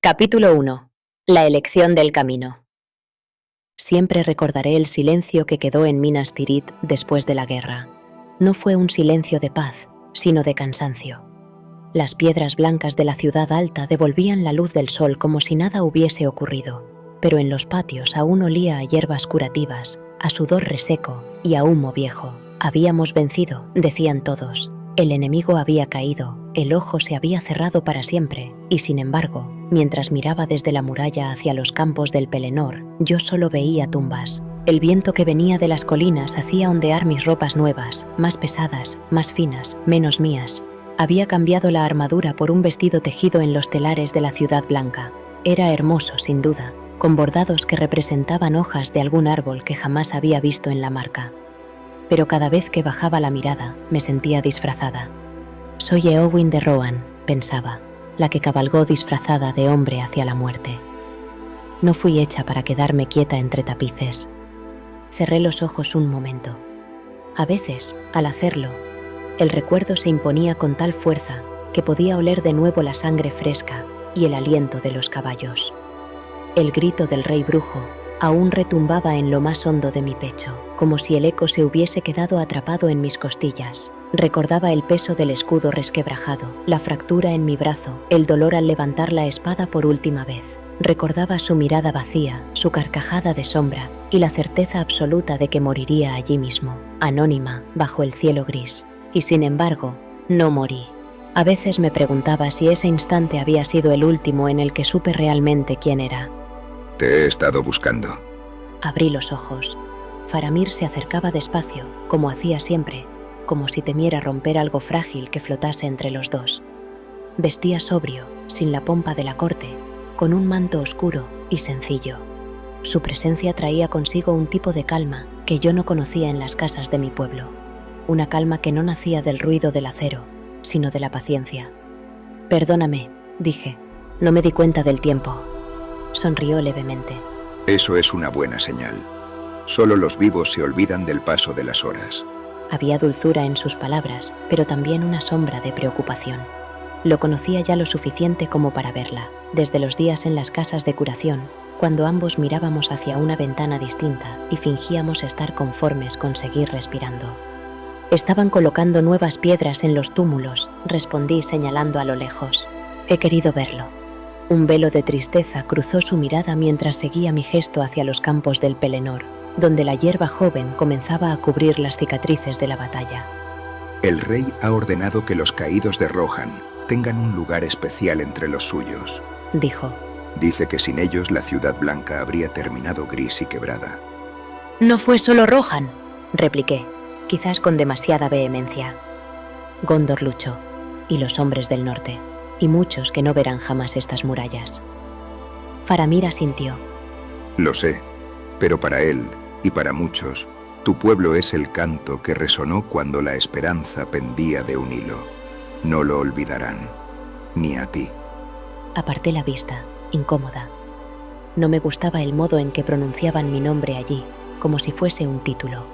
Capítulo 1. La elección del camino. Siempre recordaré el silencio que quedó en Minas Tirith después de la guerra. No fue un silencio de paz, sino de cansancio. Las piedras blancas de la ciudad alta devolvían la luz del sol como si nada hubiese ocurrido, pero en los patios aún olía a hierbas curativas, a sudor reseco y a humo viejo. Habíamos vencido, decían todos. El enemigo había caído, el ojo se había cerrado para siempre, y sin embargo, mientras miraba desde la muralla hacia los campos del Pelennor, yo solo veía tumbas. El viento que venía de las colinas hacía ondear mis ropas nuevas, más pesadas, más finas, menos mías. Había cambiado la armadura por un vestido tejido en los telares de la ciudad blanca. Era hermoso, sin duda, con bordados que representaban hojas de algún árbol que jamás había visto en la marca. Pero cada vez que bajaba la mirada, me sentía disfrazada. Soy Éowyn de Rohan, pensaba, la que cabalgó disfrazada de hombre hacia la muerte. No fui hecha para quedarme quieta entre tapices. Cerré los ojos un momento. A veces, al hacerlo, el recuerdo se imponía con tal fuerza que podía oler de nuevo la sangre fresca y el aliento de los caballos. El grito del rey brujo aún retumbaba en lo más hondo de mi pecho, como si el eco se hubiese quedado atrapado en mis costillas. Recordaba el peso del escudo resquebrajado, la fractura en mi brazo, el dolor al levantar la espada por última vez. Recordaba su mirada vacía, su carcajada de sombra y la certeza absoluta de que moriría allí mismo, anónima, bajo el cielo gris. Y sin embargo, no morí. A veces me preguntaba si ese instante había sido el último en el que supe realmente quién era. Te he estado buscando. Abrí los ojos. Faramir se acercaba despacio, como hacía siempre, como si temiera romper algo frágil que flotase entre los dos. Vestía sobrio, sin la pompa de la corte, con un manto oscuro y sencillo. Su presencia traía consigo un tipo de calma que yo no conocía en las casas de mi pueblo. Una calma que no nacía del ruido del acero, sino de la paciencia. «Perdóname», dije, «no me di cuenta del tiempo». Sonrió levemente. Eso es una buena señal. Solo los vivos se olvidan del paso de las horas. Había dulzura en sus palabras, pero también una sombra de preocupación. Lo conocía ya lo suficiente como para verla, desde los días en las casas de curación, cuando ambos mirábamos hacia una ventana distinta y fingíamos estar conformes con seguir respirando. Estaban colocando nuevas piedras en los túmulos, respondí señalando a lo lejos. He querido verlo. Un velo de tristeza cruzó su mirada mientras seguía mi gesto hacia los campos del Pelennor, donde la hierba joven comenzaba a cubrir las cicatrices de la batalla. El rey ha ordenado que los caídos de Rohan tengan un lugar especial entre los suyos, dijo. Dice que sin ellos la ciudad blanca habría terminado gris y quebrada. No fue solo Rohan, repliqué, quizás con demasiada vehemencia. Gondor luchó, y los hombres del norte, y muchos que no verán jamás estas murallas. Faramir asintió. Lo sé, pero para él, y para muchos, tu pueblo es el canto que resonó cuando la esperanza pendía de un hilo. No lo olvidarán, ni a ti. Aparté la vista, incómoda. No me gustaba el modo en que pronunciaban mi nombre allí, como si fuese un título.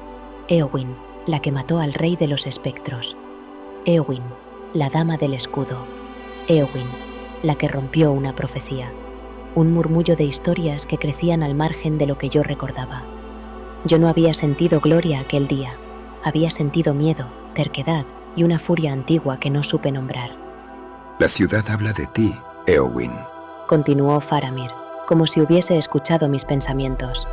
Éowyn, la que mató al rey de los espectros. Éowyn, la dama del escudo. Éowyn, la que rompió una profecía. Un murmullo de historias que crecían al margen de lo que yo recordaba. Yo no había sentido gloria aquel día. Había sentido miedo, terquedad y una furia antigua que no supe nombrar. La ciudad habla de ti, Éowyn, continuó Faramir, como si hubiese escuchado mis pensamientos.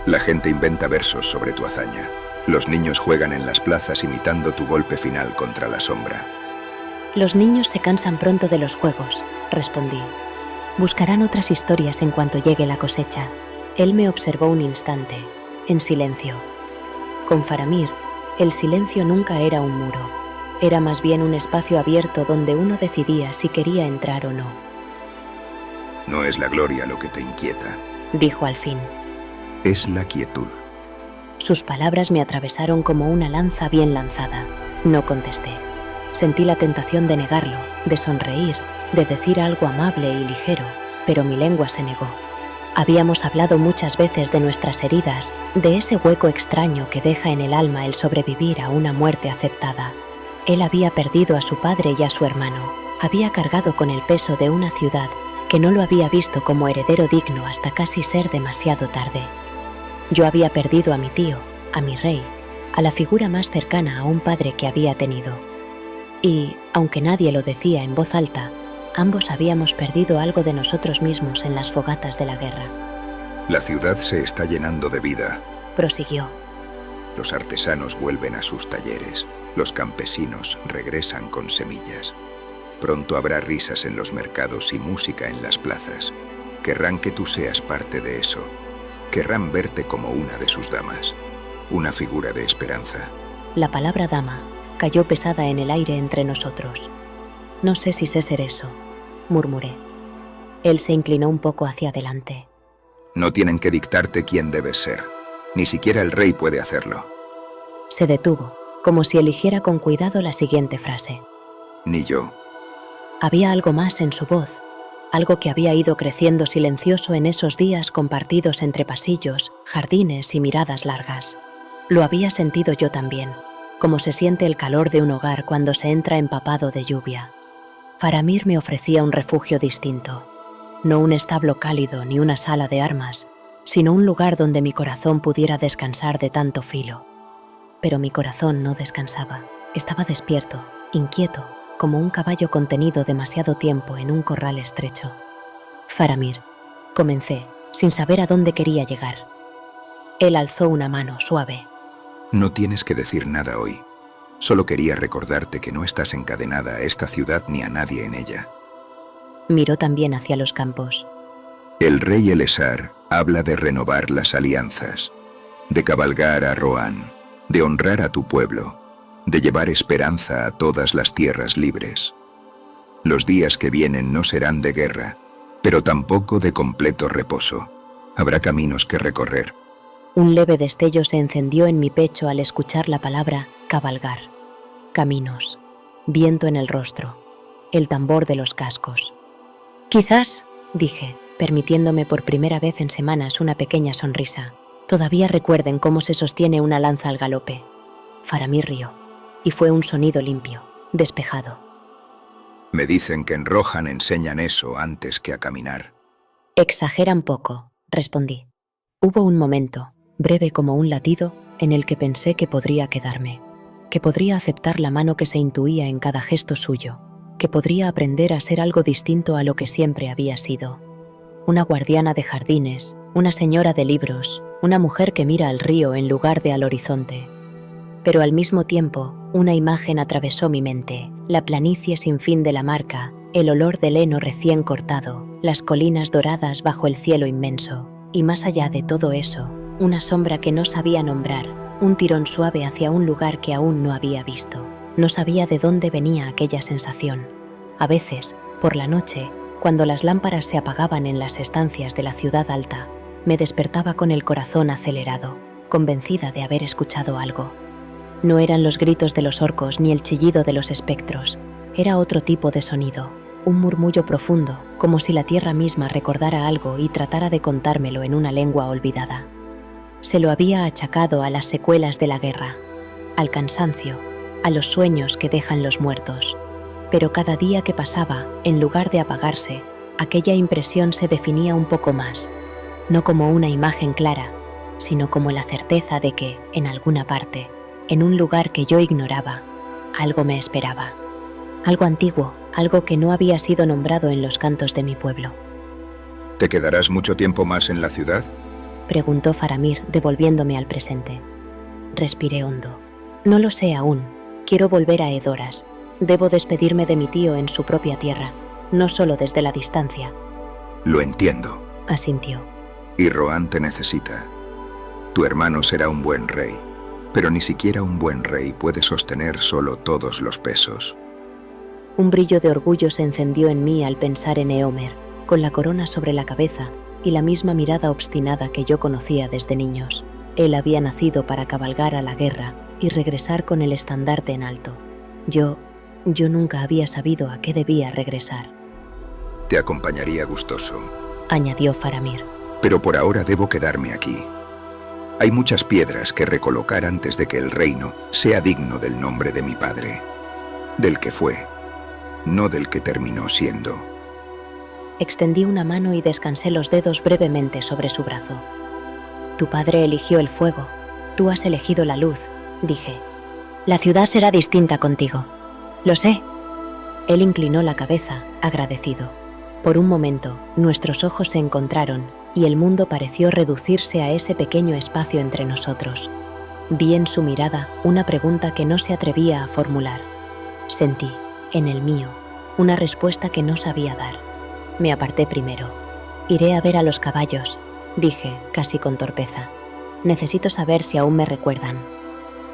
La gente inventa versos sobre tu hazaña. Los niños juegan en las plazas imitando tu golpe final contra la sombra. Los niños se cansan pronto de los juegos, respondí. Buscarán otras historias en cuanto llegue la cosecha. Él me observó un instante, en silencio. Con Faramir, el silencio nunca era un muro. Era más bien un espacio abierto donde uno decidía si quería entrar o no. No es la gloria lo que te inquieta, dijo al fin. Es la quietud. Sus palabras me atravesaron como una lanza bien lanzada. No contesté. Sentí la tentación de negarlo, de sonreír, de decir algo amable y ligero, pero mi lengua se negó. Habíamos hablado muchas veces de nuestras heridas, de ese hueco extraño que deja en el alma el sobrevivir a una muerte aceptada. Él había perdido a su padre y a su hermano, había cargado con el peso de una ciudad que no lo había visto como heredero digno hasta casi ser demasiado tarde. Yo había perdido a mi tío, a mi rey, a la figura más cercana a un padre que había tenido. Y, aunque nadie lo decía en voz alta, ambos habíamos perdido algo de nosotros mismos en las fogatas de la guerra. La ciudad se está llenando de vida. Prosiguió. Los artesanos vuelven a sus talleres. Los campesinos regresan con semillas. Pronto habrá risas en los mercados y música en las plazas. Querrán que tú seas parte de eso. Querrán verte como una de sus damas. Una figura de esperanza. La palabra dama cayó pesada en el aire entre nosotros. No sé si sé ser eso, murmuré. Él se inclinó un poco hacia adelante. No tienen que dictarte quién debes ser. Ni siquiera el rey puede hacerlo. Se detuvo, como si eligiera con cuidado la siguiente frase. Ni yo. Había algo más en su voz, algo que había ido creciendo silencioso en esos días compartidos entre pasillos, jardines y miradas largas. Lo había sentido yo también, como se siente el calor de un hogar cuando se entra empapado de lluvia. Faramir me ofrecía un refugio distinto, no un establo cálido ni una sala de armas, sino un lugar donde mi corazón pudiera descansar de tanto filo. Pero mi corazón no descansaba, estaba despierto, inquieto, como un caballo contenido demasiado tiempo en un corral estrecho. Faramir, comencé, sin saber a dónde quería llegar. Él alzó una mano suave. No tienes que decir nada hoy. Solo quería recordarte que no estás encadenada a esta ciudad ni a nadie en ella. Miró también hacia los campos. El rey Elessar habla de renovar las alianzas, de cabalgar a Rohan, de honrar a tu pueblo, de llevar esperanza a todas las tierras libres. Los días que vienen no serán de guerra, pero tampoco de completo reposo. Habrá caminos que recorrer. Un leve destello se encendió en mi pecho al escuchar la palabra cabalgar. Caminos, viento en el rostro, el tambor de los cascos. Quizás, dije, permitiéndome por primera vez en semanas una pequeña sonrisa, todavía recuerden cómo se sostiene una lanza al galope. Faramir rió, y fue un sonido limpio, despejado. Me dicen que en Rohan enseñan eso antes que a caminar. Exageran poco, respondí. Hubo un momento, breve como un latido, en el que pensé que podría quedarme, que podría aceptar la mano que se intuía en cada gesto suyo, que podría aprender a ser algo distinto a lo que siempre había sido. Una guardiana de jardines, una señora de libros, una mujer que mira al río en lugar de al horizonte. Pero al mismo tiempo, una imagen atravesó mi mente, la planicie sin fin de la Marca, el olor del heno recién cortado, las colinas doradas bajo el cielo inmenso, y más allá de todo eso, una sombra que no sabía nombrar, un tirón suave hacia un lugar que aún no había visto. No sabía de dónde venía aquella sensación. A veces, por la noche, cuando las lámparas se apagaban en las estancias de la ciudad alta, me despertaba con el corazón acelerado, convencida de haber escuchado algo. No eran los gritos de los orcos ni el chillido de los espectros, era otro tipo de sonido, un murmullo profundo, como si la tierra misma recordara algo y tratara de contármelo en una lengua olvidada. Se lo había achacado a las secuelas de la guerra, al cansancio, a los sueños que dejan los muertos. Pero cada día que pasaba, en lugar de apagarse, aquella impresión se definía un poco más, no como una imagen clara, sino como la certeza de que, en alguna parte, en un lugar que yo ignoraba, algo me esperaba. Algo antiguo, algo que no había sido nombrado en los cantos de mi pueblo. ¿Te quedarás mucho tiempo más en la ciudad? Preguntó Faramir, devolviéndome al presente. Respiré hondo. No lo sé aún. Quiero volver a Edoras. Debo despedirme de mi tío en su propia tierra, no solo desde la distancia. Lo entiendo. Asintió. Y Rohan te necesita. Tu hermano será un buen rey, pero ni siquiera un buen rey puede sostener solo todos los pesos. Un brillo de orgullo se encendió en mí al pensar en Eomer, con la corona sobre la cabeza y la misma mirada obstinada que yo conocía desde niños. Él había nacido para cabalgar a la guerra y regresar con el estandarte en alto. Yo nunca había sabido a qué debía regresar. Te acompañaría gustoso, añadió Faramir. Pero por ahora debo quedarme aquí. Hay muchas piedras que recolocar antes de que el reino sea digno del nombre de mi padre. Del que fue, no del que terminó siendo. Extendí una mano y descansé los dedos brevemente sobre su brazo. Tu padre eligió el fuego, tú has elegido la luz, dije. La ciudad será distinta contigo. Lo sé. Él inclinó la cabeza, agradecido. Por un momento, nuestros ojos se encontraron y el mundo pareció reducirse a ese pequeño espacio entre nosotros. Vi en su mirada una pregunta que no se atrevía a formular. Sentí, en el mío, una respuesta que no sabía dar. Me aparté primero. Iré a ver a los caballos, dije, casi con torpeza. Necesito saber si aún me recuerdan.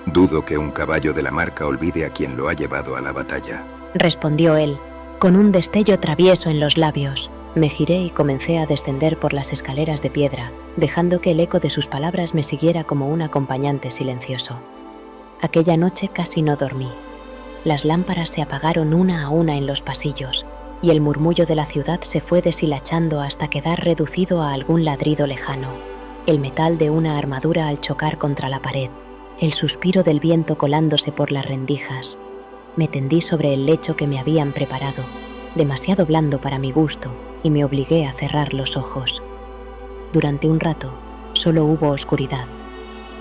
Dudo que un caballo de la marca olvide a quien lo ha llevado a la batalla, respondió él, con un destello travieso en los labios. Me giré y comencé a descender por las escaleras de piedra, dejando que el eco de sus palabras me siguiera como un acompañante silencioso. Aquella noche casi no dormí. Las lámparas se apagaron una a una en los pasillos, y el murmullo de la ciudad se fue deshilachando hasta quedar reducido a algún ladrido lejano, el metal de una armadura al chocar contra la pared, el suspiro del viento colándose por las rendijas. Me tendí sobre el lecho que me habían preparado, demasiado blando para mi gusto, y me obligué a cerrar los ojos. Durante un rato, solo hubo oscuridad.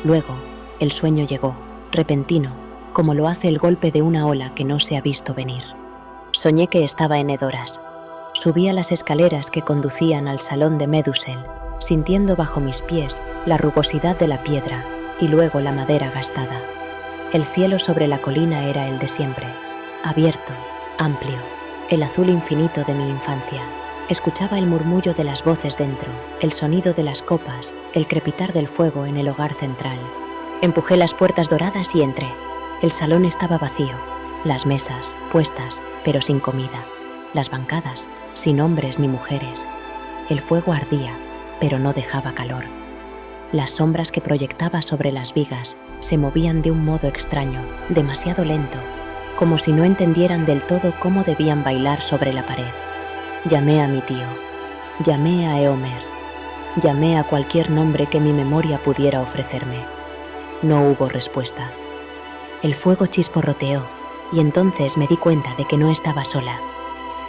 Luego, el sueño llegó, repentino, como lo hace el golpe de una ola que no se ha visto venir. Soñé que estaba en Edoras. Subía las escaleras que conducían al salón de Medusel, sintiendo bajo mis pies la rugosidad de la piedra y luego la madera gastada. El cielo sobre la colina era el de siempre, abierto, amplio, el azul infinito de mi infancia. Escuchaba el murmullo de las voces dentro, el sonido de las copas, el crepitar del fuego en el hogar central. Empujé las puertas doradas y entré. El salón estaba vacío, las mesas puestas, pero sin comida, las bancadas sin hombres ni mujeres. El fuego ardía, pero no dejaba calor. Las sombras que proyectaba sobre las vigas se movían de un modo extraño, demasiado lento, como si no entendieran del todo cómo debían bailar sobre la pared. Llamé a mi tío, llamé a Eomer, llamé a cualquier nombre que mi memoria pudiera ofrecerme. No hubo respuesta. El fuego chisporroteó y entonces me di cuenta de que no estaba sola.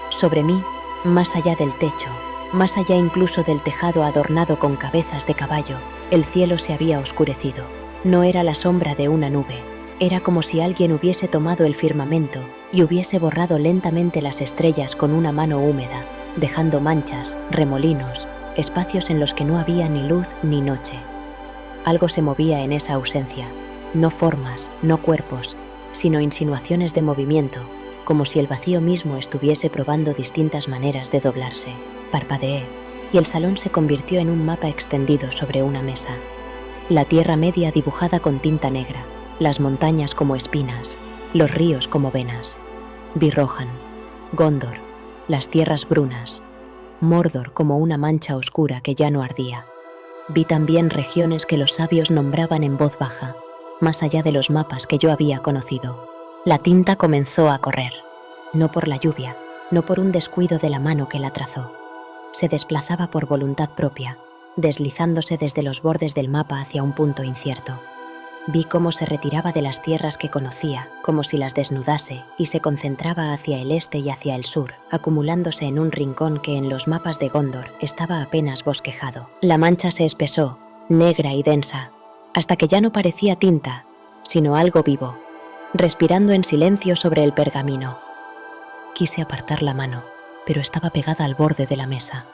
Sobre mí, más allá del techo, más allá incluso del tejado adornado con cabezas de caballo, el cielo se había oscurecido. No era la sombra de una nube, era como si alguien hubiese tomado el firmamento y hubiese borrado lentamente las estrellas con una mano húmeda, dejando manchas, remolinos, espacios en los que no había ni luz ni noche. Algo se movía en esa ausencia, no formas, no cuerpos, sino insinuaciones de movimiento, como si el vacío mismo estuviese probando distintas maneras de doblarse. Parpadeé, y el salón se convirtió en un mapa extendido sobre una mesa. La Tierra Media dibujada con tinta negra, las montañas como espinas, los ríos como venas. Vi Rohan, Gondor, las tierras brunas, Mordor como una mancha oscura que ya no ardía. Vi también regiones que los sabios nombraban en voz baja, más allá de los mapas que yo había conocido. La tinta comenzó a correr, no por la lluvia, no por un descuido de la mano que la trazó. Se desplazaba por voluntad propia, deslizándose desde los bordes del mapa hacia un punto incierto. Vi cómo se retiraba de las tierras que conocía, como si las desnudase, y se concentraba hacia el este y hacia el sur, acumulándose en un rincón que en los mapas de Gondor estaba apenas bosquejado. La mancha se espesó, negra y densa, hasta que ya no parecía tinta, sino algo vivo, respirando en silencio sobre el pergamino. Quise apartar la mano, pero estaba pegada al borde de la mesa.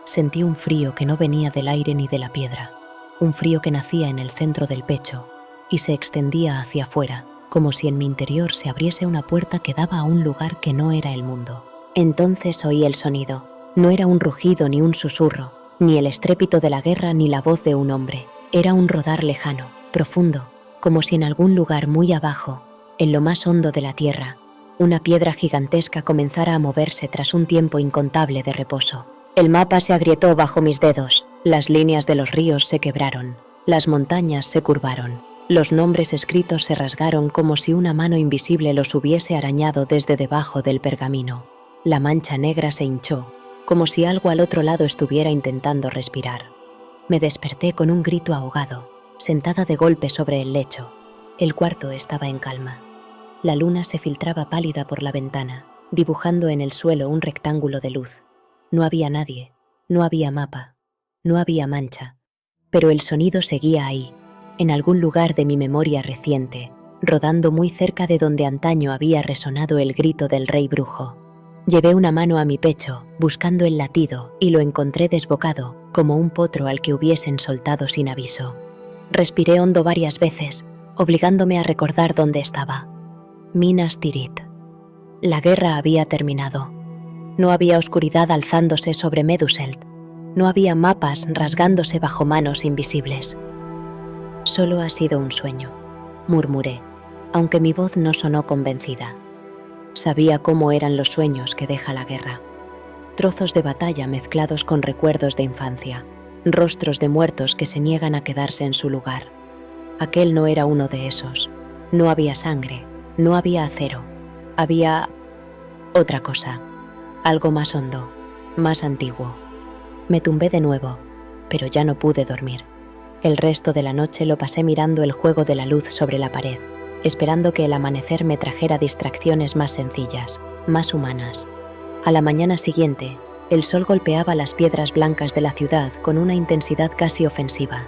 Sentí un frío que no venía del aire ni de la piedra, un frío que nacía en el centro del pecho y se extendía hacia afuera, como si en mi interior se abriese una puerta que daba a un lugar que no era el mundo. Entonces oí el sonido. No era un rugido ni un susurro, ni el estrépito de la guerra ni la voz de un hombre. Era un rodar lejano, profundo, como si en algún lugar muy abajo, en lo más hondo de la tierra, una piedra gigantesca comenzara a moverse tras un tiempo incontable de reposo. El mapa se agrietó bajo mis dedos, las líneas de los ríos se quebraron, las montañas se curvaron, los nombres escritos se rasgaron como si una mano invisible los hubiese arañado desde debajo del pergamino. La mancha negra se hinchó, como si algo al otro lado estuviera intentando respirar. Me desperté con un grito ahogado, sentada de golpe sobre el lecho. El cuarto estaba en calma. La luna se filtraba pálida por la ventana, dibujando en el suelo un rectángulo de luz. No había nadie, no había mapa, no había mancha, pero el sonido seguía ahí, en algún lugar de mi memoria reciente, rodando muy cerca de donde antaño había resonado el grito del rey brujo. Llevé una mano a mi pecho, buscando el latido, y lo encontré desbocado, como un potro al que hubiesen soltado sin aviso. Respiré hondo varias veces, obligándome a recordar dónde estaba. Minas Tirith. La guerra había terminado. No había oscuridad alzándose sobre Meduselt. No había mapas rasgándose bajo manos invisibles. Solo ha sido un sueño, murmuré, aunque mi voz no sonó convencida. Sabía cómo eran los sueños que deja la guerra. Trozos de batalla mezclados con recuerdos de infancia, rostros de muertos que se niegan a quedarse en su lugar. Aquel no era uno de esos. No había sangre, no había acero. Había otra cosa, algo más hondo, más antiguo. Me tumbé de nuevo, pero ya no pude dormir. El resto de la noche lo pasé mirando el juego de la luz sobre la pared, esperando que el amanecer me trajera distracciones más sencillas, más humanas. A la mañana siguiente, el sol golpeaba las piedras blancas de la ciudad con una intensidad casi ofensiva.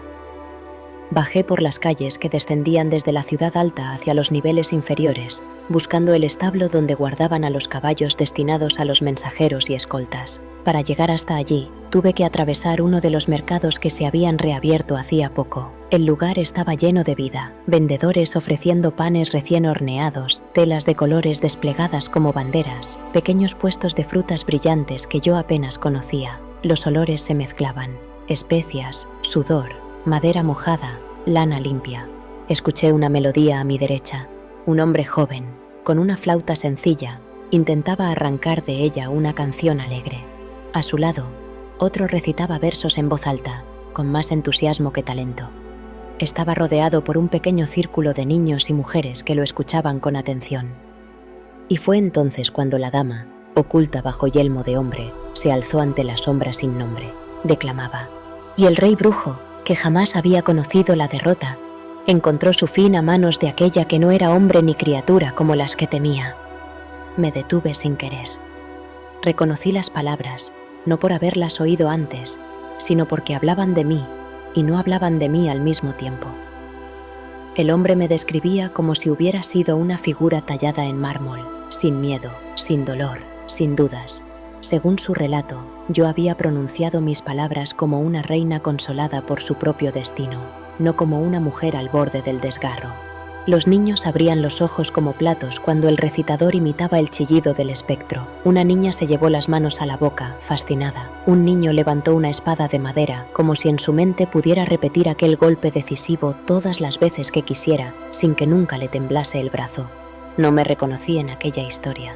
Bajé por las calles que descendían desde la ciudad alta hacia los niveles inferiores, buscando el establo donde guardaban a los caballos destinados a los mensajeros y escoltas. Para llegar hasta allí, tuve que atravesar uno de los mercados que se habían reabierto hacía poco. El lugar estaba lleno de vida, vendedores ofreciendo panes recién horneados, telas de colores desplegadas como banderas, pequeños puestos de frutas brillantes que yo apenas conocía. Los olores se mezclaban, especias, sudor, madera mojada, lana limpia. Escuché una melodía a mi derecha. Un hombre joven, con una flauta sencilla, intentaba arrancar de ella una canción alegre. A su lado, otro recitaba versos en voz alta, con más entusiasmo que talento. Estaba rodeado por un pequeño círculo de niños y mujeres que lo escuchaban con atención. Y fue entonces cuando la dama, oculta bajo yelmo de hombre, se alzó ante la sombra sin nombre. Declamaba. Y el rey brujo, que jamás había conocido la derrota, encontró su fin a manos de aquella que no era hombre ni criatura como las que temía. Me detuve sin querer. Reconocí las palabras, no por haberlas oído antes, sino porque hablaban de mí y no hablaban de mí al mismo tiempo. El hombre me describía como si hubiera sido una figura tallada en mármol, sin miedo, sin dolor, sin dudas. Según su relato, yo había pronunciado mis palabras como una reina consolada por su propio destino, no como una mujer al borde del desgarro. Los niños abrían los ojos como platos cuando el recitador imitaba el chillido del espectro. Una niña se llevó las manos a la boca, fascinada. Un niño levantó una espada de madera, como si en su mente pudiera repetir aquel golpe decisivo todas las veces que quisiera, sin que nunca le temblase el brazo. No me reconocí en aquella historia.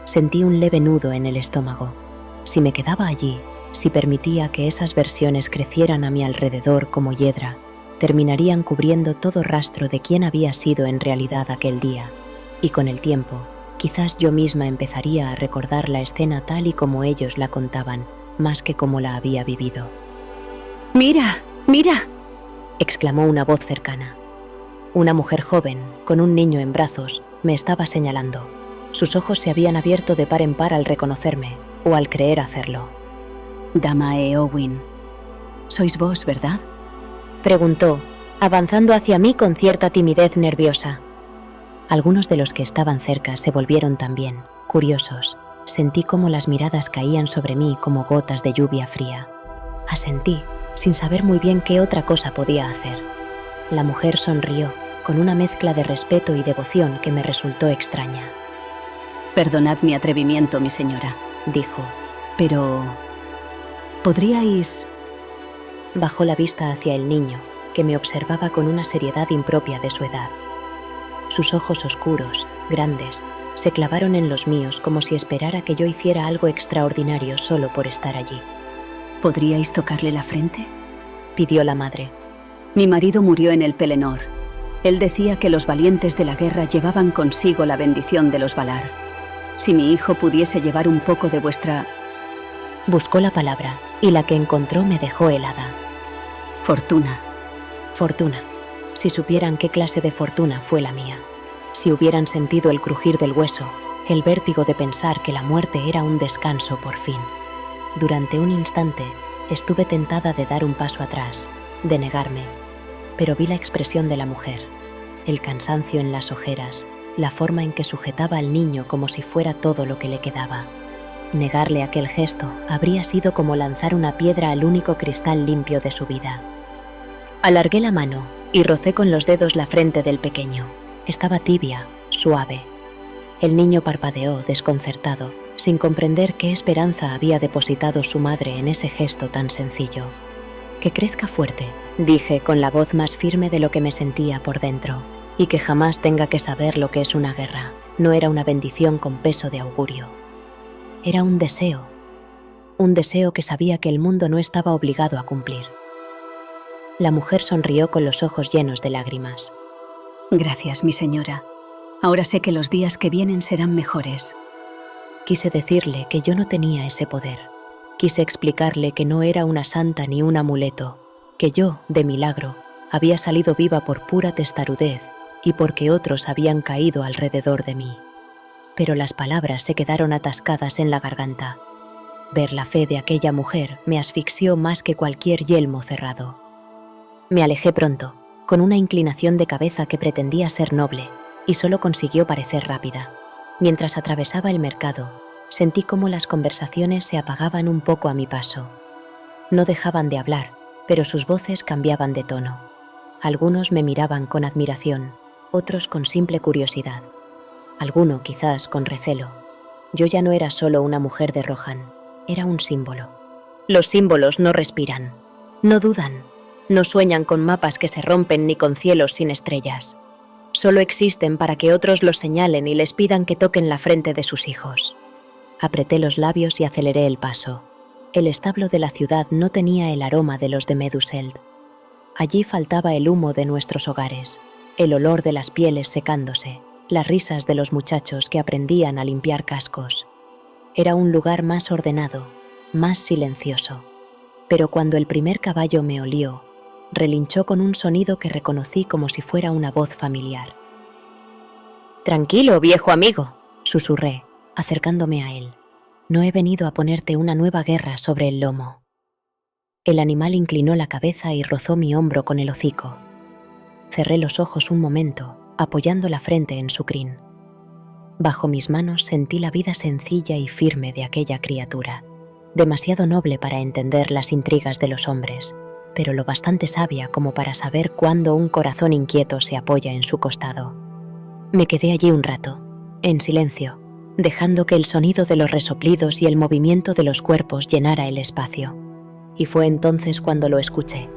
Sentí un leve nudo en el estómago. Si me quedaba allí, si permitía que esas versiones crecieran a mi alrededor como hiedra, terminarían cubriendo todo rastro de quién había sido en realidad aquel día. Y con el tiempo, quizás yo misma empezaría a recordar la escena tal y como ellos la contaban, más que como la había vivido. ¡Mira! ¡Mira!, exclamó una voz cercana. Una mujer joven, con un niño en brazos, me estaba señalando. Sus ojos se habían abierto de par en par al reconocerme, o al creer hacerlo. Dama Éowyn, sois vos, ¿verdad?, preguntó, avanzando hacia mí con cierta timidez nerviosa. Algunos de los que estaban cerca se volvieron también, curiosos. Sentí cómo las miradas caían sobre mí como gotas de lluvia fría. Asentí, sin saber muy bien qué otra cosa podía hacer. La mujer sonrió, con una mezcla de respeto y devoción que me resultó extraña. Perdonad mi atrevimiento, mi señora, dijo. Pero... ¿podríais...? Bajó la vista hacia el niño, que me observaba con una seriedad impropia de su edad. Sus ojos oscuros, grandes, se clavaron en los míos como si esperara que yo hiciera algo extraordinario solo por estar allí. ¿Podríais tocarle la frente?, pidió la madre. Mi marido murió en el Pelennor. Él decía que los valientes de la guerra llevaban consigo la bendición de los Valar. Si mi hijo pudiese llevar un poco de vuestra... Buscó la palabra, y la que encontró me dejó helada. Fortuna. Fortuna. Si supieran qué clase de fortuna fue la mía. Si hubieran sentido el crujir del hueso, el vértigo de pensar que la muerte era un descanso por fin. Durante un instante estuve tentada de dar un paso atrás, de negarme, pero vi la expresión de la mujer, el cansancio en las ojeras, la forma en que sujetaba al niño como si fuera todo lo que le quedaba. Negarle aquel gesto habría sido como lanzar una piedra al único cristal limpio de su vida. Alargué la mano y rocé con los dedos la frente del pequeño. Estaba tibia, suave. El niño parpadeó, desconcertado, sin comprender qué esperanza había depositado su madre en ese gesto tan sencillo. «Que crezca fuerte», dije con la voz más firme de lo que me sentía por dentro, «y que jamás tenga que saber lo que es una guerra». No era una bendición con peso de augurio. Era un deseo que sabía que el mundo no estaba obligado a cumplir. La mujer sonrió con los ojos llenos de lágrimas. Gracias, mi señora. Ahora sé que los días que vienen serán mejores. Quise decirle que yo no tenía ese poder. Quise explicarle que no era una santa ni un amuleto, que yo, de milagro, había salido viva por pura testarudez y porque otros habían caído alrededor de mí. Pero las palabras se quedaron atascadas en la garganta. Ver la fe de aquella mujer me asfixió más que cualquier yelmo cerrado. Me alejé pronto, con una inclinación de cabeza que pretendía ser noble, y solo consiguió parecer rápida. Mientras atravesaba el mercado, sentí cómo las conversaciones se apagaban un poco a mi paso. No dejaban de hablar, pero sus voces cambiaban de tono. Algunos me miraban con admiración, otros con simple curiosidad. Alguno quizás con recelo. Yo ya no era solo una mujer de Rohan, era un símbolo. Los símbolos no respiran, no dudan, no sueñan con mapas que se rompen ni con cielos sin estrellas. Solo existen para que otros los señalen y les pidan que toquen la frente de sus hijos. Apreté los labios y aceleré el paso. El establo de la ciudad no tenía el aroma de los de Meduseld. Allí faltaba el humo de nuestros hogares, el olor de las pieles secándose, las risas de los muchachos que aprendían a limpiar cascos. Era un lugar más ordenado, más silencioso. Pero cuando el primer caballo me olió, relinchó con un sonido que reconocí como si fuera una voz familiar. «Tranquilo, viejo amigo», susurré, acercándome a él. «No he venido a ponerte una nueva guerra sobre el lomo». El animal inclinó la cabeza y rozó mi hombro con el hocico. Cerré los ojos un momento, apoyando la frente en su crin. Bajo mis manos sentí la vida sencilla y firme de aquella criatura, demasiado noble para entender las intrigas de los hombres, pero lo bastante sabia como para saber cuándo un corazón inquieto se apoya en su costado. Me quedé allí un rato, en silencio, dejando que el sonido de los resoplidos y el movimiento de los cuerpos llenara el espacio. Y fue entonces cuando lo escuché.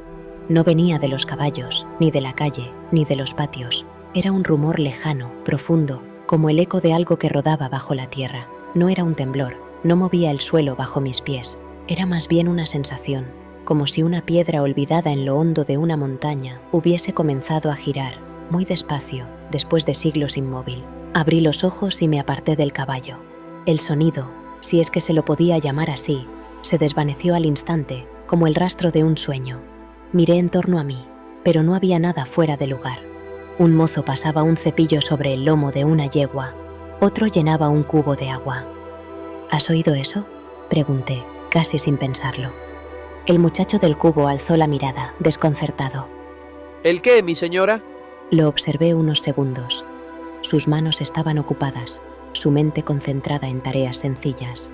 No venía de los caballos, ni de la calle, ni de los patios. Era un rumor lejano, profundo, como el eco de algo que rodaba bajo la tierra. No era un temblor, no movía el suelo bajo mis pies. Era más bien una sensación, como si una piedra olvidada en lo hondo de una montaña hubiese comenzado a girar, muy despacio, después de siglos inmóvil. Abrí los ojos y me aparté del caballo. El sonido, si es que se lo podía llamar así, se desvaneció al instante, como el rastro de un sueño. Miré en torno a mí, pero no había nada fuera de lugar. Un mozo pasaba un cepillo sobre el lomo de una yegua, otro llenaba un cubo de agua. ¿Has oído eso?, pregunté, casi sin pensarlo. El muchacho del cubo alzó la mirada, desconcertado. ¿El qué, mi señora? Lo observé unos segundos. Sus manos estaban ocupadas, su mente concentrada en tareas sencillas.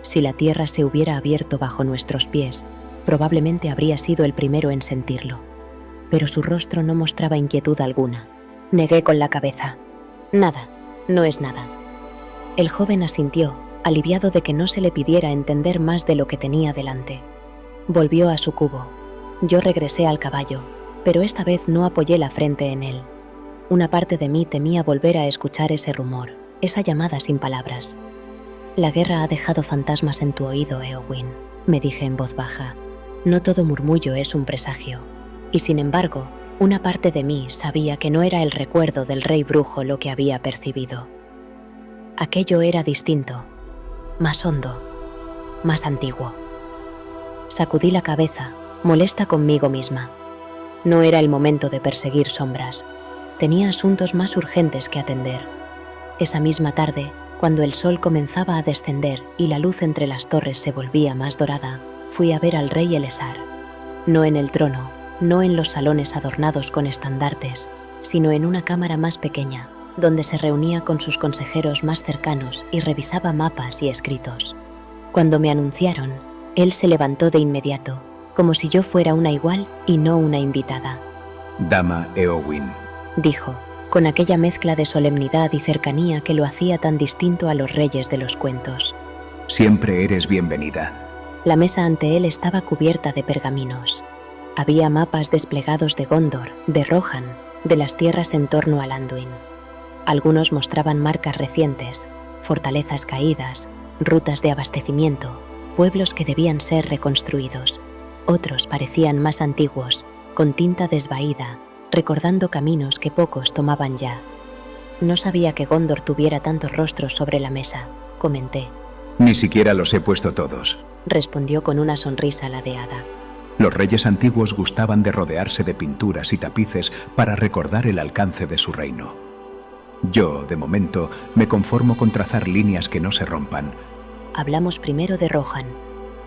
Si la tierra se hubiera abierto bajo nuestros pies, probablemente habría sido el primero en sentirlo. Pero su rostro no mostraba inquietud alguna. Negué con la cabeza. Nada, no es nada. El joven asintió, aliviado de que no se le pidiera entender más de lo que tenía delante. Volvió a su cubo. Yo regresé al caballo, pero esta vez no apoyé la frente en él. Una parte de mí temía volver a escuchar ese rumor, esa llamada sin palabras. «La guerra ha dejado fantasmas en tu oído, Éowyn», me dije en voz baja. «No todo murmullo es un presagio». Y sin embargo, una parte de mí sabía que no era el recuerdo del rey brujo lo que había percibido. Aquello era distinto, más hondo, más antiguo. Sacudí la cabeza, molesta conmigo misma. No era el momento de perseguir sombras. Tenía asuntos más urgentes que atender. Esa misma tarde, Cuando el sol comenzaba a descender y la luz entre las torres se volvía más dorada, fui a ver al rey Elessar. No en el trono, no en los salones adornados con estandartes, sino en una cámara más pequeña, donde se reunía con sus consejeros más cercanos y revisaba mapas y escritos. Cuando me anunciaron, él se levantó de inmediato, como si yo fuera una igual y no una invitada. Dama Éowyn, Dijo, con aquella mezcla de solemnidad y cercanía que lo hacía tan distinto a los reyes de los cuentos. siempre eres bienvenida. La mesa ante él estaba cubierta de pergaminos. Había mapas desplegados de Gondor, de Rohan, de las tierras en torno al Anduin. Algunos mostraban marcas recientes, fortalezas caídas, rutas de abastecimiento, pueblos que debían ser reconstruidos. Otros parecían más antiguos, con tinta desvaída, recordando caminos que pocos tomaban ya. No sabía que Gondor tuviera tantos rostros sobre la mesa, comenté. Ni siquiera los he puesto todos. Respondió con una sonrisa ladeada. Los reyes antiguos gustaban de rodearse de pinturas y tapices para recordar el alcance de su reino. Yo, de momento, me conformo con trazar líneas que no se rompan. Hablamos primero de Rohan,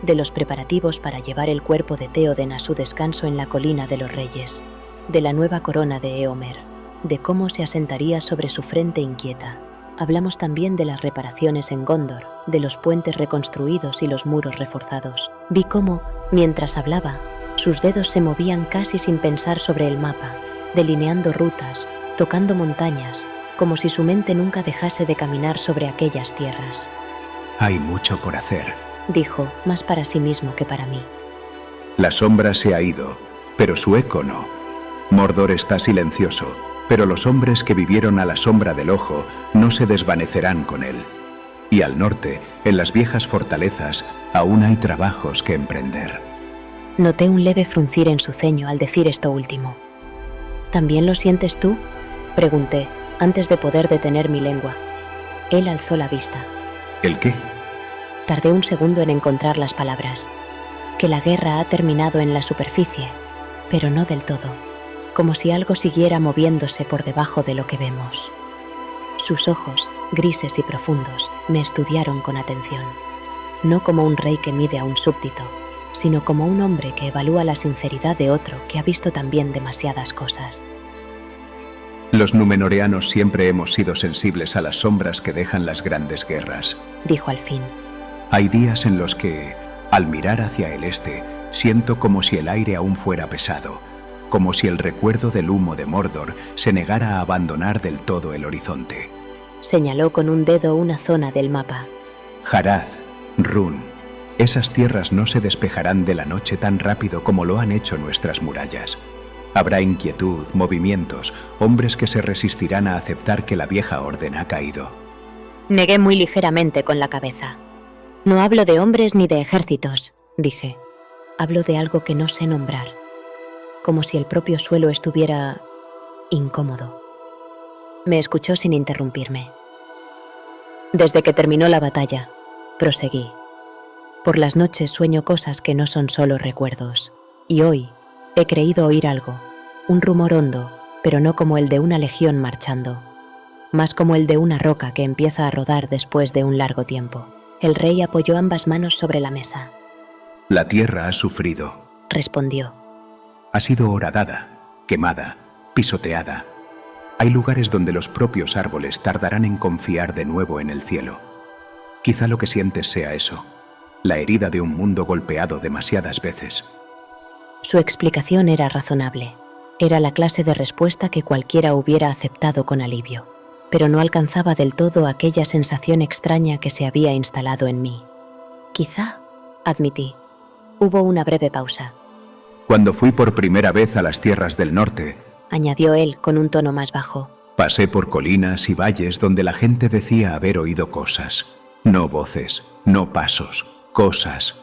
de los preparativos para llevar el cuerpo de Théoden a su descanso en la colina de los reyes, de la nueva corona de Éomer, de cómo se asentaría sobre su frente inquieta. Hablamos también de las reparaciones en Gondor, de los puentes reconstruidos y los muros reforzados. Vi cómo, mientras hablaba, sus dedos se movían casi sin pensar sobre el mapa, delineando rutas, tocando montañas, como si su mente nunca dejase de caminar sobre aquellas tierras. Hay mucho por hacer. Dijo, más para sí mismo que para mí. La sombra se ha ido, pero su eco no. Mordor está silencioso, pero los hombres que vivieron a la sombra del ojo no se desvanecerán con él. Y al norte, en las viejas fortalezas, aún hay trabajos que emprender. Noté un leve fruncir en su ceño al decir esto último. ¿También lo sientes tú?, pregunté, antes de poder detener mi lengua. Él alzó la vista. ¿El qué? Tardé un segundo en encontrar las palabras. Que la guerra ha terminado en la superficie, pero no del todo, como si algo siguiera moviéndose por debajo de lo que vemos. Sus ojos, grises y profundos, me estudiaron con atención, no como un rey que mide a un súbdito, sino como un hombre que evalúa la sinceridad de otro que ha visto también demasiadas cosas. Los númenoreanos siempre hemos sido sensibles a las sombras que dejan las grandes guerras. Dijo al fin. Hay días en los que, al mirar hacia el este, siento como si el aire aún fuera pesado, como si el recuerdo del humo de Mordor se negara a abandonar del todo el horizonte. Señaló con un dedo una zona del mapa. Harad, Run, esas tierras no se despejarán de la noche tan rápido como lo han hecho nuestras murallas. Habrá inquietud, movimientos, hombres que se resistirán a aceptar que la vieja orden ha caído. Negué muy ligeramente con la cabeza. No hablo de hombres ni de ejércitos, dije. Hablo de algo que no sé nombrar. Como si el propio suelo estuviera incómodo. Me escuchó sin interrumpirme. Desde que terminó la batalla, proseguí. Por las noches sueño cosas que no son solo recuerdos. Y hoy he creído oír algo, un rumor hondo, pero no como el de una legión marchando, más como el de una roca que empieza a rodar después de un largo tiempo. El rey apoyó ambas manos sobre la mesa. La tierra ha sufrido. Respondió. Ha sido horadada, quemada, pisoteada. Hay lugares donde los propios árboles tardarán en confiar de nuevo en el cielo. Quizá lo que sientes sea eso, la herida de un mundo golpeado demasiadas veces. Su explicación era razonable. Era la clase de respuesta que cualquiera hubiera aceptado con alivio, pero no alcanzaba del todo aquella sensación extraña que se había instalado en mí. Quizá, admití. Hubo una breve pausa. Cuando fui por primera vez a las tierras del norte, añadió él con un tono más bajo, pasé por colinas y valles donde la gente decía haber oído cosas. No voces, no pasos, cosas.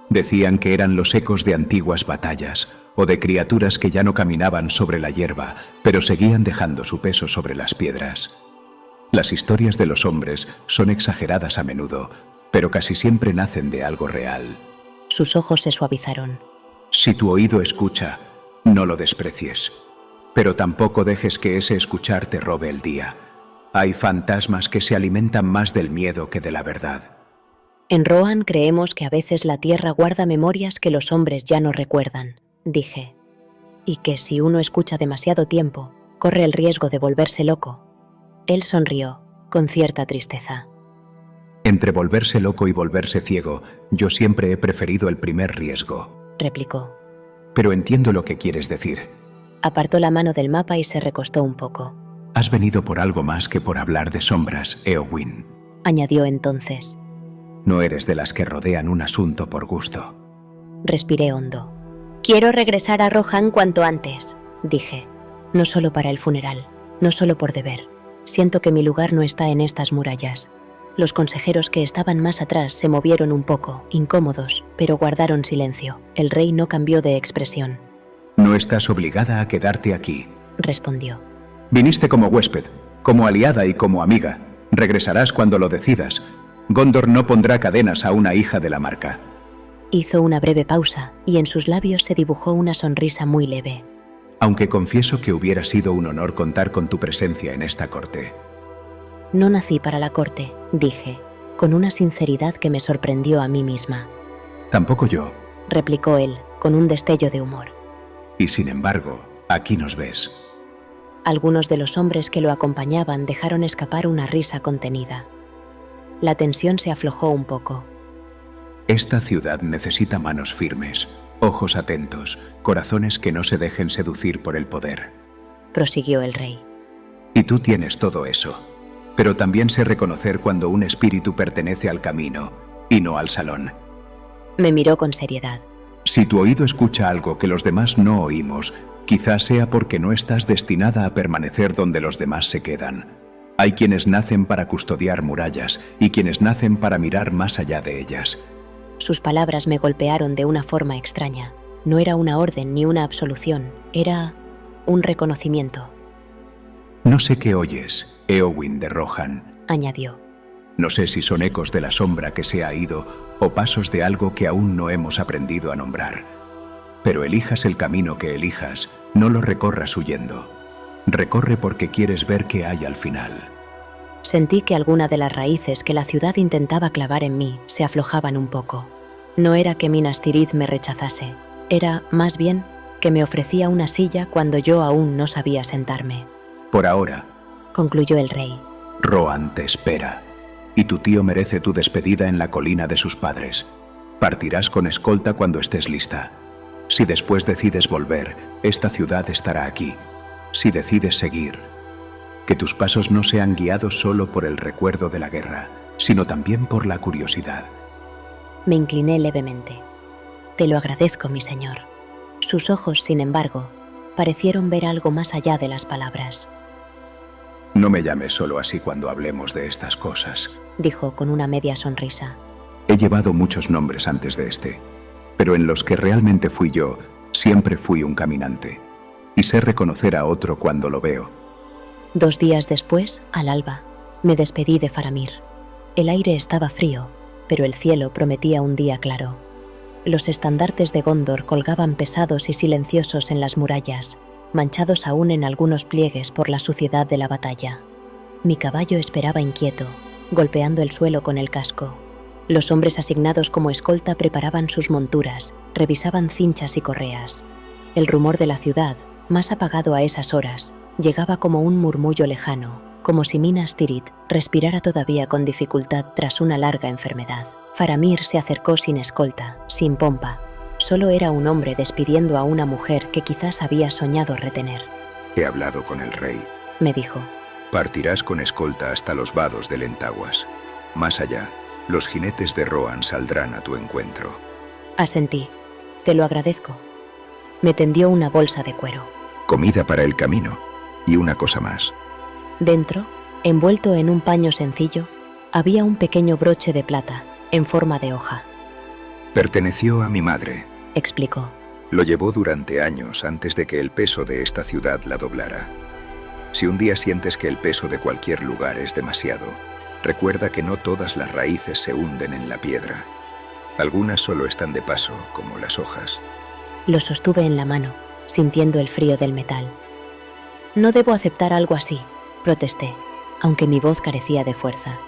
Decían que eran los ecos de antiguas batallas o de criaturas que ya no caminaban sobre la hierba, pero seguían dejando su peso sobre las piedras. Las historias de los hombres son exageradas a menudo, pero casi siempre nacen de algo real. Sus ojos se suavizaron. Si tu oído escucha, no lo desprecies, pero tampoco dejes que ese escuchar te robe el día. Hay fantasmas que se alimentan más del miedo que de la verdad. En Rohan creemos que a veces la tierra guarda memorias que los hombres ya no recuerdan, dije, y que si uno escucha demasiado tiempo, corre el riesgo de volverse loco. Él sonrió, con cierta tristeza. Entre volverse loco y volverse ciego, yo siempre he preferido el primer riesgo, Replicó. pero entiendo lo que quieres decir. Apartó la mano del mapa y se recostó un poco. Has venido por algo más que por hablar de sombras, Éowyn. Añadió entonces. No eres de las que rodean un asunto por gusto. Respiré hondo. Quiero regresar a Rohan cuanto antes, dije. No solo para el funeral, no solo por deber. Siento que mi lugar no está en estas murallas. Los consejeros que estaban más atrás se movieron un poco, incómodos, pero guardaron silencio. El rey no cambió de expresión. No estás obligada a quedarte aquí. Respondió. Viniste como huésped, como aliada y como amiga. Regresarás cuando lo decidas. Gondor no pondrá cadenas a una hija de la marca. Hizo una breve pausa y en sus labios se dibujó una sonrisa muy leve. Aunque confieso que hubiera sido un honor contar con tu presencia en esta corte. No nací para la corte, dije, con una sinceridad que me sorprendió a mí misma. Tampoco yo. Replicó él, con un destello de humor. Y sin embargo, aquí nos ves. Algunos de los hombres que lo acompañaban dejaron escapar una risa contenida. La tensión se aflojó un poco. Esta ciudad necesita manos firmes, ojos atentos, corazones que no se dejen seducir por el poder. Prosiguió el rey. Y tú tienes todo eso. Pero también sé reconocer cuando un espíritu pertenece al camino y no al salón. Me miró con seriedad. Si tu oído escucha algo que los demás no oímos, quizás sea porque no estás destinada a permanecer donde los demás se quedan. Hay quienes nacen para custodiar murallas y quienes nacen para mirar más allá de ellas. Sus palabras me golpearon de una forma extraña. No era una orden ni una absolución, era un reconocimiento. No sé qué oyes, Éowyn de Rohan, añadió. No sé si son ecos de la sombra que se ha ido o pasos de algo que aún no hemos aprendido a nombrar. Pero elijas el camino que elijas, no lo recorras huyendo. Recorre porque quieres ver qué hay al final. Sentí que alguna de las raíces que la ciudad intentaba clavar en mí se aflojaban un poco. No era que Minas Tirith me rechazase, era, más bien, que me ofrecía una silla cuando yo aún no sabía sentarme. Por ahora, concluyó el rey, Rohan te espera, y tu tío merece tu despedida en la colina de sus padres. Partirás con escolta cuando estés lista. Si después decides volver, esta ciudad estará aquí. Si decides seguir, que tus pasos no sean guiados solo por el recuerdo de la guerra, sino también por la curiosidad. Me incliné levemente. Te lo agradezco, mi señor. Sus ojos, sin embargo, parecieron ver algo más allá de las palabras. No me llames solo así cuando hablemos de estas cosas, dijo con una media sonrisa. He llevado muchos nombres antes de este, pero en los que realmente fui yo, siempre fui un caminante, y sé reconocer a otro cuando lo veo. 2 días después, al alba, me despedí de Faramir. El aire estaba frío, pero el cielo prometía un día claro. Los estandartes de Gondor colgaban pesados y silenciosos en las murallas, manchados aún en algunos pliegues por la suciedad de la batalla. Mi caballo esperaba inquieto, golpeando el suelo con el casco. Los hombres asignados como escolta preparaban sus monturas, revisaban cinchas y correas. El rumor de la ciudad, más apagado a esas horas, llegaba como un murmullo lejano, como si Minas Tirith respirara todavía con dificultad tras una larga enfermedad. Faramir se acercó sin escolta, sin pompa. Solo era un hombre despidiendo a una mujer que quizás había soñado retener. He hablado con el rey, me dijo. Partirás con escolta hasta los vados de Lentaguas. Más allá, los jinetes de Rohan saldrán a tu encuentro. Asentí. Te lo agradezco. Me tendió una bolsa de cuero. Comida para el camino. Y una cosa más. Dentro, envuelto en un paño sencillo, había un pequeño broche de plata, en forma de hoja. Perteneció a mi madre, explicó. Lo llevó durante años antes de que el peso de esta ciudad la doblara. Si un día sientes que el peso de cualquier lugar es demasiado, recuerda que no todas las raíces se hunden en la piedra. Algunas solo están de paso, como las hojas. Lo sostuve en la mano, sintiendo el frío del metal. No debo aceptar algo así, protesté. aunque mi voz carecía de fuerza.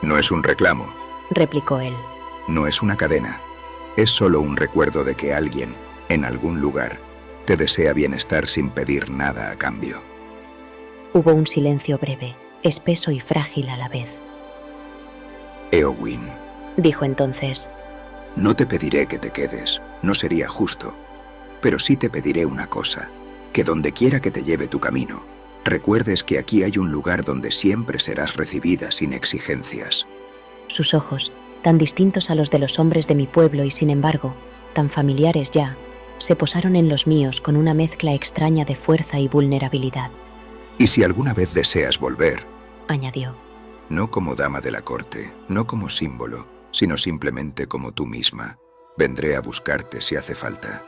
No es un reclamo, Replicó él. no es una cadena. Es solo un recuerdo de que alguien, en algún lugar, te desea bienestar sin pedir nada a cambio. Hubo un silencio breve, espeso y frágil a la vez. Éowyn, Dijo entonces: no te pediré que te quedes, no sería justo. Pero sí te pediré una cosa, que donde quiera que te lleve tu camino, recuerdes que aquí hay un lugar donde siempre serás recibida sin exigencias. Sus ojos, tan distintos a los de los hombres de mi pueblo y sin embargo, tan familiares ya, se posaron en los míos con una mezcla extraña de fuerza y vulnerabilidad. Y si alguna vez deseas volver, Añadió. no como dama de la corte, no como símbolo, sino simplemente como tú misma, vendré a buscarte si hace falta.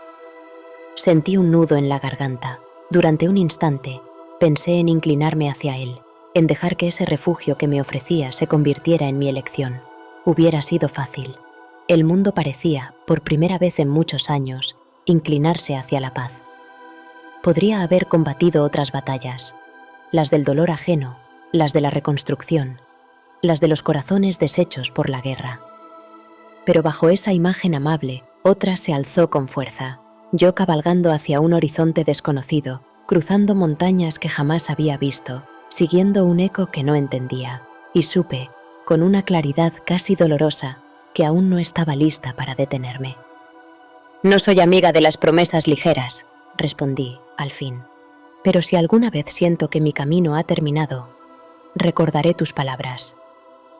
Sentí un nudo en la garganta. Durante un instante, pensé en inclinarme hacia él, en dejar que ese refugio que me ofrecía se convirtiera en mi elección. Hubiera sido fácil. El mundo parecía, por primera vez en muchos años, inclinarse hacia la paz. Podría haber combatido otras batallas, las del dolor ajeno, las de la reconstrucción, las de los corazones deshechos por la guerra. Pero bajo esa imagen amable, otra se alzó con fuerza, yo cabalgando hacia un horizonte desconocido, cruzando montañas que jamás había visto, siguiendo un eco que no entendía, y supe, con una claridad casi dolorosa, que aún no estaba lista para detenerme. No soy amiga de las promesas ligeras, respondí, al fin. Pero si alguna vez siento que mi camino ha terminado, recordaré tus palabras.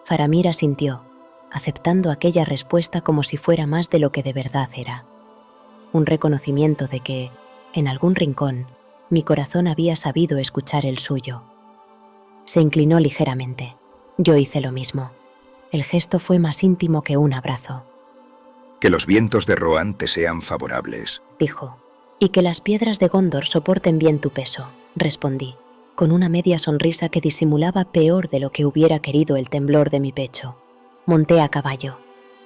Faramir asintió, aceptando aquella respuesta como si fuera más de lo que de verdad era. Un reconocimiento de que, en algún rincón, mi corazón había sabido escuchar el suyo. Se inclinó ligeramente. Yo hice lo mismo. El gesto fue más íntimo que un abrazo. Que los vientos de Rohan te sean favorables. Dijo. Y que las piedras de Gondor soporten bien tu peso, respondí, con una media sonrisa que disimulaba peor de lo que hubiera querido el temblor de mi pecho. Monté a caballo.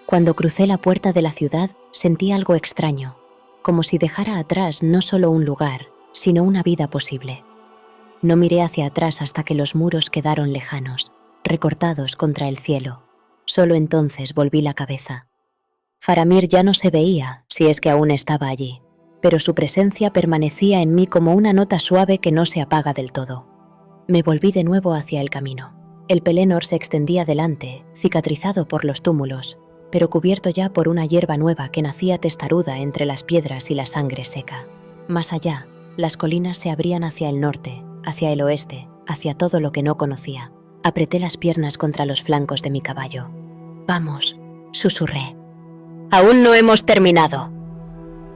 Cuando crucé la puerta de la ciudad, sentí algo extraño, como si dejara atrás no solo un lugar, sino una vida posible. No miré hacia atrás hasta que los muros quedaron lejanos, recortados contra el cielo. Solo entonces volví la cabeza. Faramir ya no se veía, si es que aún estaba allí, pero su presencia permanecía en mí como una nota suave que no se apaga del todo. Me volví de nuevo hacia el camino. El Pelennor se extendía delante, cicatrizado por los túmulos, pero cubierto ya por una hierba nueva que nacía testaruda entre las piedras y la sangre seca. Más allá, las colinas se abrían hacia el norte, hacia el oeste, hacia todo lo que no conocía. Apreté las piernas contra los flancos de mi caballo. «Vamos», susurré. «Aún no hemos terminado».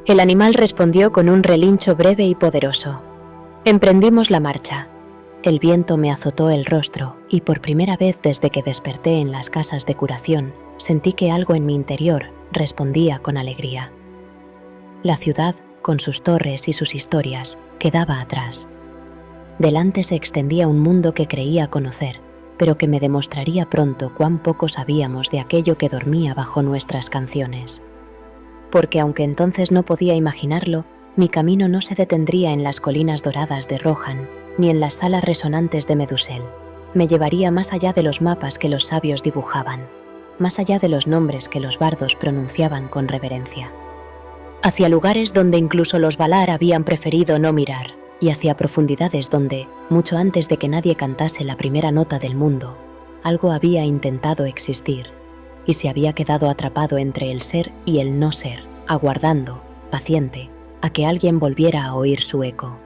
El animal respondió con un relincho breve y poderoso. Emprendimos la marcha. El viento me azotó el rostro y por primera vez desde que desperté en las casas de curación, sentí que algo en mi interior respondía con alegría. La ciudad, con sus torres y sus historias, quedaba atrás. Delante se extendía un mundo que creía conocer, pero que me demostraría pronto cuán poco sabíamos de aquello que dormía bajo nuestras canciones. Porque aunque entonces no podía imaginarlo, mi camino no se detendría en las colinas doradas de Rohan, ni en las salas resonantes de Medusel. Me llevaría más allá de los mapas que los sabios dibujaban, más allá de los nombres que los bardos pronunciaban con reverencia. Hacia lugares donde incluso los Valar habían preferido no mirar, y hacia profundidades donde, mucho antes de que nadie cantase la primera nota del mundo, algo había intentado existir, y se había quedado atrapado entre el ser y el no ser, aguardando, paciente, a que alguien volviera a oír su eco.